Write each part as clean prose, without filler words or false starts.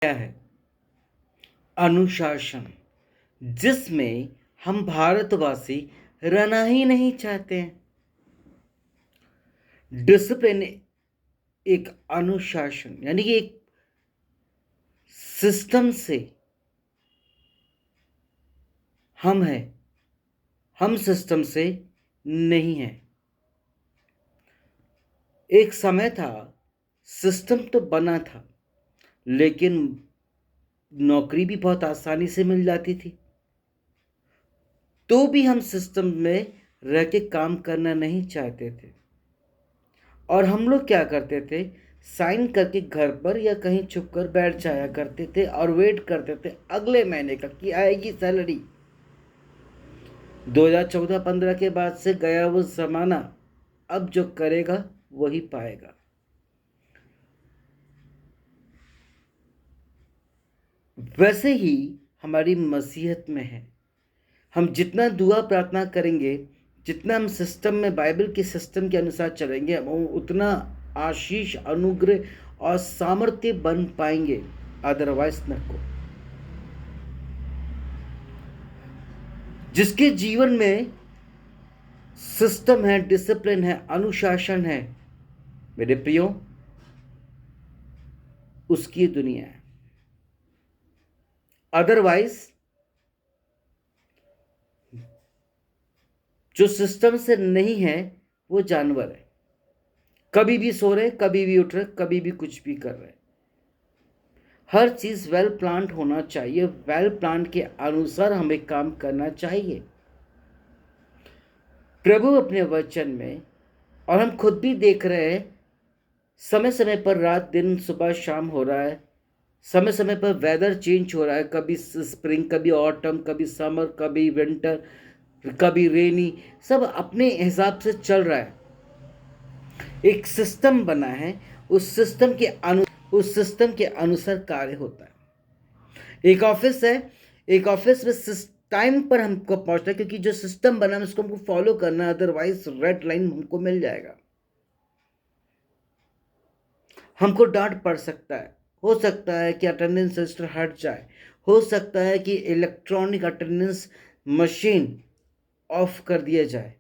क्या है? अनुशासन, जिसमें हम भारतवासी रहना ही नहीं चाहते हैं। डिसिप्लिन एक अनुशासन यानी कि एक सिस्टम से हम हैं, हम सिस्टम से नहीं हैं। एक समय था, सिस्टम तो बना था, लेकिन नौकरी भी बहुत आसानी से मिल जाती थी। तो भी हम सिस्टम में रह के काम करना नहीं चाहते थे, और हम लोग क्या करते थे, साइन करके घर पर या कहीं छुप कर बैठ जाया करते थे और वेट करते थे अगले महीने का कि आएगी सैलरी। 2014-15 के बाद से गया वो जमाना। अब जो करेगा वही पाएगा। वैसे ही हमारी मसीहत में है। हम जितना दुआ प्रार्थना करेंगे, जितना हम सिस्टम में बाइबल के सिस्टम के अनुसार चलेंगे, हम उतना आशीष, अनुग्रह और सामर्थ्य बन पाएंगे। अदरवाइज न को। जिसके जीवन में सिस्टम है, डिसिप्लिन है, अनुशासन है, मेरे प्रियो, उसकी दुनिया है। अदरवाइज जो सिस्टम से नहीं है वो जानवर है। कभी भी सो रहे, कभी भी उठ रहे, कभी भी कुछ भी कर रहे। हर चीज वेल प्लान्ड होना चाहिए। वेल प्लान के अनुसार हमें काम करना चाहिए। प्रभु अपने वचन में, और हम खुद भी देख रहे हैं, समय समय पर रात दिन सुबह शाम हो रहा है। समय समय पर वेदर चेंज हो रहा है, कभी स्प्रिंग, कभी ऑटम, कभी समर, कभी विंटर, कभी रेनी, सब अपने हिसाब से चल रहा है। एक सिस्टम बना है, उस सिस्टम के अनुसार कार्य होता है। एक ऑफिस है, एक ऑफिस में टाइम पर हमको पहुंचना है, क्योंकि जो सिस्टम बना है उसको हमको फॉलो करना है, अदरवाइज रेड लाइन हमको मिल जाएगा। हमको डांट पड़ सकता है, हो सकता है कि अटेंडेंस रजिस्टर हट जाए, हो सकता है कि इलेक्ट्रॉनिक अटेंडेंस मशीन ऑफ कर दिया जाए,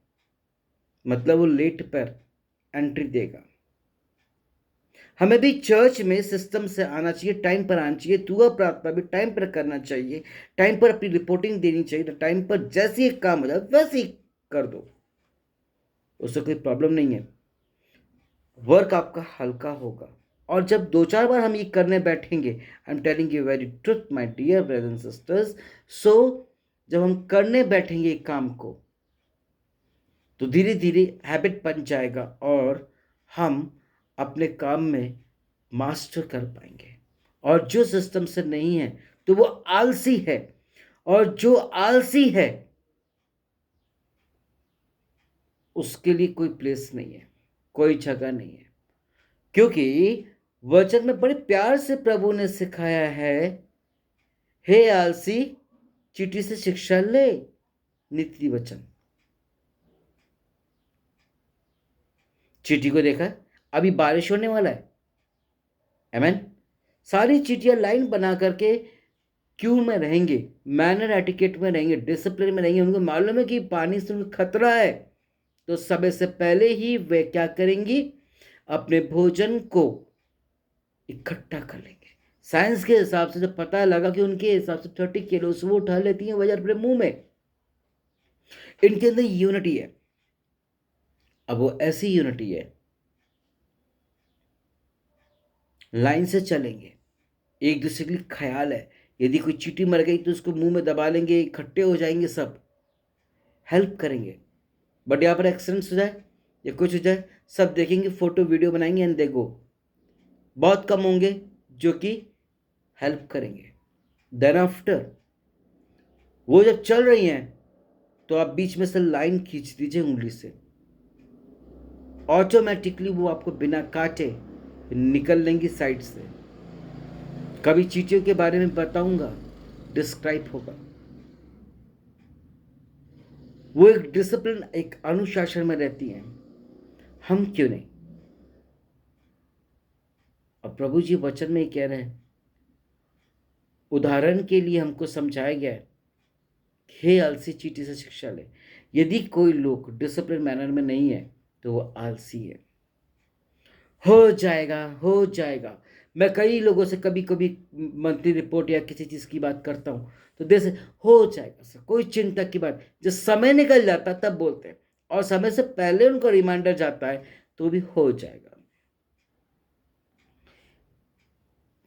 मतलब वो लेट पर एंट्री देगा। हमें भी चर्च में सिस्टम से आना चाहिए, टाइम पर आना चाहिए, दुआ प्रार्थना भी टाइम पर करना चाहिए, टाइम पर अपनी रिपोर्टिंग देनी चाहिए, तो टाइम पर जैसे ही काम हो जाए वैसे ही कर दो, उससे कोई प्रॉब्लम नहीं है। वर्क आपका हल्का होगा। और जब 2-4 बार हम ये करने बैठेंगे, I am telling you very truth my dear brothers and sisters, so जब हम करने बैठेंगे काम को, तो धीरे धीरे हैबिट बन जाएगा और हम अपने काम में मास्टर कर पाएंगे। और जो सिस्टम से नहीं है तो वो आलसी है, और जो आलसी है उसके लिए कोई प्लेस नहीं है, कोई जगह नहीं है। क्योंकि वचन में बड़े प्यार से प्रभु ने सिखाया है, हे आलसी, चींटी से शिक्षा ले। नीति वचन। चींटी को देखा, अभी बारिश होने वाला है, आमेन। सारी चींटियां लाइन बना करके क्यू में रहेंगे, मैनर एटिकेट में रहेंगे, डिसिप्लिन में रहेंगे। उनको मालूम है कि पानी से उनको खतरा है, तो समय से पहले ही वे क्या करेंगी, अपने भोजन को इकट्ठा कर लेंगे। साइंस के हिसाब से जब पता लगा कि उनके हिसाब से 30 किलो से वो उठा लेती हैं बाजार अपने मुंह में। इनके अंदर यूनिटी है। अब वो ऐसी यूनिटी है, लाइन से चलेंगे, एक दूसरे के लिए ख्याल है। यदि कोई चींटी मर गई तो उसको मुंह में दबा लेंगे, इकट्ठे हो जाएंगे, सब हेल्प करेंगे। बट यहाँ पर एक्सीडेंट्स हो जाए या कुछ हो जाए, सब देखेंगे, फोटो वीडियो बनाएंगे एंड दे गो। बहुत कम होंगे जो कि हेल्प करेंगे। देन आफ्टर वो जब चल रही हैं तो आप बीच में से लाइन खींच दीजिए उंगली से, ऑटोमेटिकली वो आपको बिना काटे निकल लेंगी साइड से। कभी चींटियों के बारे में बताऊंगा, डिस्क्राइब होगा। वो एक डिसिप्लिन, एक अनुशासन में रहती हैं, हम क्यों नहीं। और प्रभु जी वचन में कह रहे हैं, उदाहरण के लिए हमको समझाया गया है, हे आलसी चींटी से शिक्षा ले। यदि कोई लोग डिसिप्लिन मैनर में नहीं है तो वो आलसी है। हो जाएगा, हो जाएगा। मैं कई लोगों से कभी कभी मंथली रिपोर्ट या किसी चीज़ की बात करता हूँ तो जैसे हो जाएगा सर, कोई चिंता की बात। जब समय निकल जाता तब बोलते हैं, और समय से पहले उनको रिमाइंडर जाता है तो भी हो जाएगा।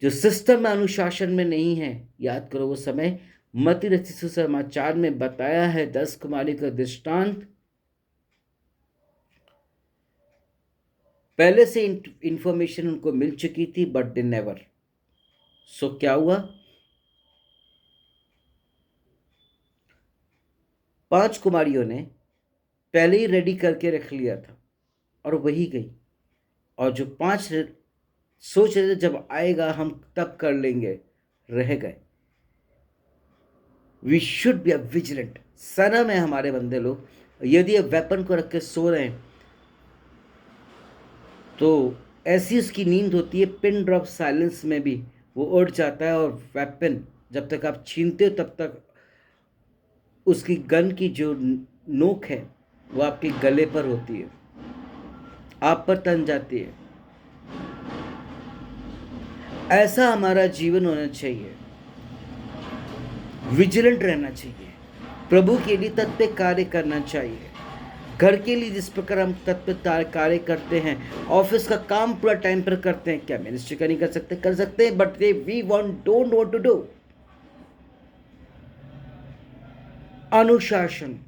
जो सिस्टम में अनुशासन में नहीं है, याद करो वो समय मती रचित सुसमाचार में बताया है 10 कुमारी का दृष्टांत। पहले से इंफॉर्मेशन उनको मिल चुकी थी बट दे नेवर। सो क्या हुआ, 5 कुमारियों ने पहले ही रेडी करके रख लिया था और वही गई, और जो 5 सोच रहे थे जब आएगा हम तब कर लेंगे, रह गए। We should be a vigilant. सनम है हमारे बंदे लोग, यदि वेपन को रख के सो रहे हैं तो ऐसी उसकी नींद होती है, पिन ड्रॉप साइलेंस में भी वो उठ जाता है, और वेपन जब तक आप छीनते हो तब तक उसकी गन की जो नोक है वो आपके गले पर होती है, आप पर तन जाती है। ऐसा हमारा जीवन होना चाहिए, विजिलेंट रहना चाहिए, प्रभु के लिए तत्पर कार्य करना चाहिए। घर के लिए जिस प्रकार हम तत्पर कार्य करते हैं, ऑफिस का काम पूरा टाइम पर करते हैं, क्या मिनिस्ट्री का नहीं कर सकते? कर सकते हैं, but we don't want to do. अनुशासन।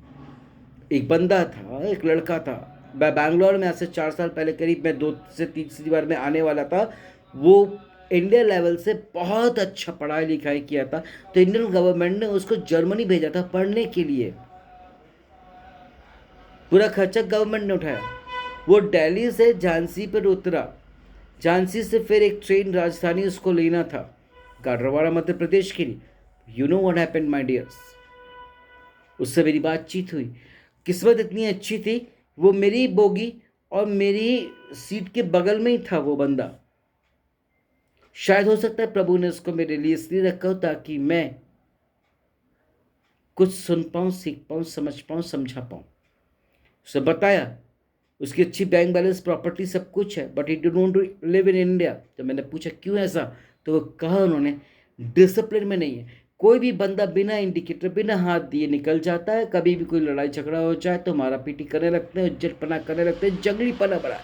एक बंदा था, एक लड़का था, बैंगलोर में आज से 4 साल पहले करीब, मैं 2 से 3 बार में आने वाला था। वो इंडिया लेवल से बहुत अच्छा पढ़ाई लिखाई किया था, तो इंडियन गवर्नमेंट ने उसको जर्मनी भेजा था पढ़ने के लिए। पूरा खर्चा गवर्नमेंट ने उठाया। वो दिल्ली से झांसी पर उतरा, झांसी से फिर एक ट्रेन राजधानी उसको लेना था, गाडरवाड़ा मध्य प्रदेश के लिए। You know what happened my dears, उससे मेरी बातचीत हुई। किस्मत इतनी अच्छी थी, वो मेरी बोगी और मेरी सीट के बगल में ही था वो बंदा। शायद हो सकता है प्रभु ने उसको मेरे लिए इसलिए रखा हो ताकि मैं कुछ सुन पाऊँ, सीख पाऊँ, समझ पाऊँ, समझा पाऊँ। उसे बताया उसकी अच्छी बैंक बैलेंस, प्रॉपर्टी, सब कुछ है, but he don't want to live in India. जब मैंने पूछा क्यों ऐसा, तो वो कहा उन्होंने डिसिप्लिन में नहीं है। कोई भी बंदा बिना इंडिकेटर, बिना हाथ दिए निकल जाता है। कभी भी कोई लड़ाई झगड़ा हो जाए तो मारा पीटी करने लगते हैं, उज्जटपना करने लगते हैं, जंगलीपना बड़ा,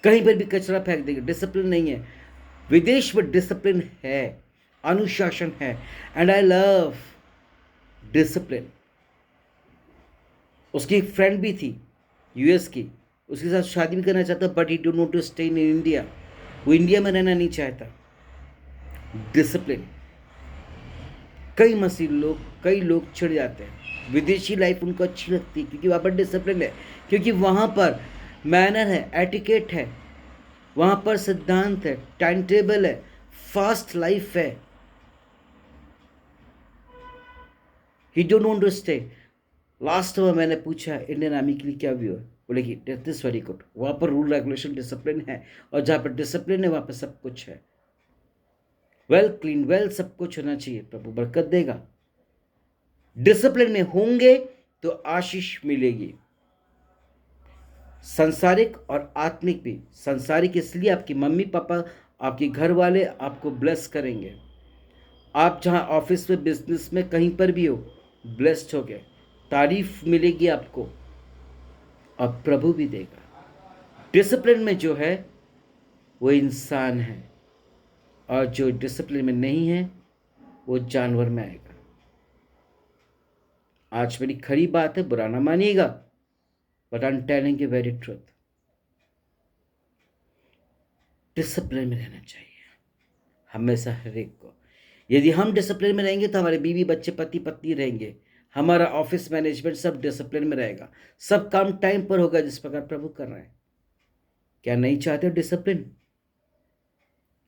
कहीं पर भी कचरा फेंक देंगे। डिसिप्लिन नहीं है। विदेश में डिसिप्लिन है, अनुशासन है, एंड आई लव डिसिप्लिन। उसकी एक फ्रेंड भी थी यूएस की, उसके साथ शादी भी करना चाहता, but he don't want to stay in India. वो इंडिया में रहना नहीं चाहता। डिसिप्लिन। कई लोग चिढ़ जाते हैं, विदेशी लाइफ उनको अच्छी लगती है क्योंकि वहाँ पर डिसिप्लिन है, क्योंकि वहाँ पर मैनर है, एटिकेट है, वहाँ पर सिद्धांत है, टाइम टेबल है, फास्ट लाइफ है। He don't want to stay. Last में मैंने पूछा इंडियन आर्मी के लिए क्या व्यू है, बोले कि डेट इज वेरी गुड, वहाँ पर रूल रेगुलेशन डिसिप्लिन है, और जहाँ पर डिसिप्लिन है वहाँ पर सब कुछ है, वेल क्लीन, वेल सब कुछ होना चाहिए। प्रभु बरकत देगा। डिसिप्लिन में होंगे तो आशीष मिलेगी, संसारिक और आत्मिक भी। संसारिक इसलिए आपकी मम्मी पापा, आपके घर वाले आपको ब्लेस करेंगे। आप जहाँ ऑफिस में, बिजनेस में, कहीं पर भी हो, ब्लेस्ड हो गए, तारीफ मिलेगी आपको, और प्रभु भी देगा। डिसिप्लिन में जो है वो इंसान है, और जो डिसिप्लिन में नहीं है वो जानवर में आएगा। आज मेरी खरी बात है, बुरा ना मानिएगा, but I am telling you very truth. Discipline में रहना चाहिए हमेशा, हर एक को। यदि हम डिसिप्लिन में रहेंगे तो हमारे बीवी बच्चे, पति पत्नी रहेंगे, हमारा ऑफिस मैनेजमेंट सब डिसिप्लिन में रहेगा, सब काम टाइम पर होगा जिस प्रकार प्रभु कर रहे हैं। क्या नहीं चाहते हो डिसिप्लिन?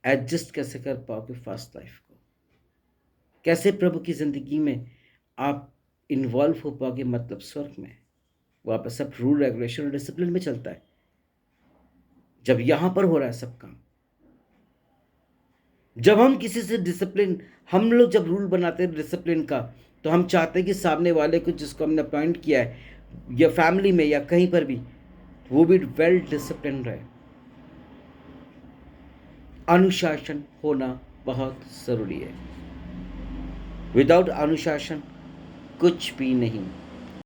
एडजस्ट कैसे कर पाओगे फास्ट लाइफ को? कैसे प्रभु की जिंदगी में आप इन्वॉल्व हो पाओगे? मतलब स्वर्ग में वहाँ पर सब रूल रेगुलेशन और डिसिप्लिन में चलता है, जब यहाँ पर हो रहा है सब काम। जब हम किसी से डिसिप्लिन, हम लोग जब रूल बनाते हैं डिसिप्लिन का, तो हम चाहते हैं कि सामने वाले को जिसको हमने अपॉइंट किया है, या फैमिली में या कहीं पर भी, वो भी वेल डिसिप्लिन रहे। अनुशासन होना बहुत ज़रूरी है। विदाउट अनुशासन कुछ भी नहीं।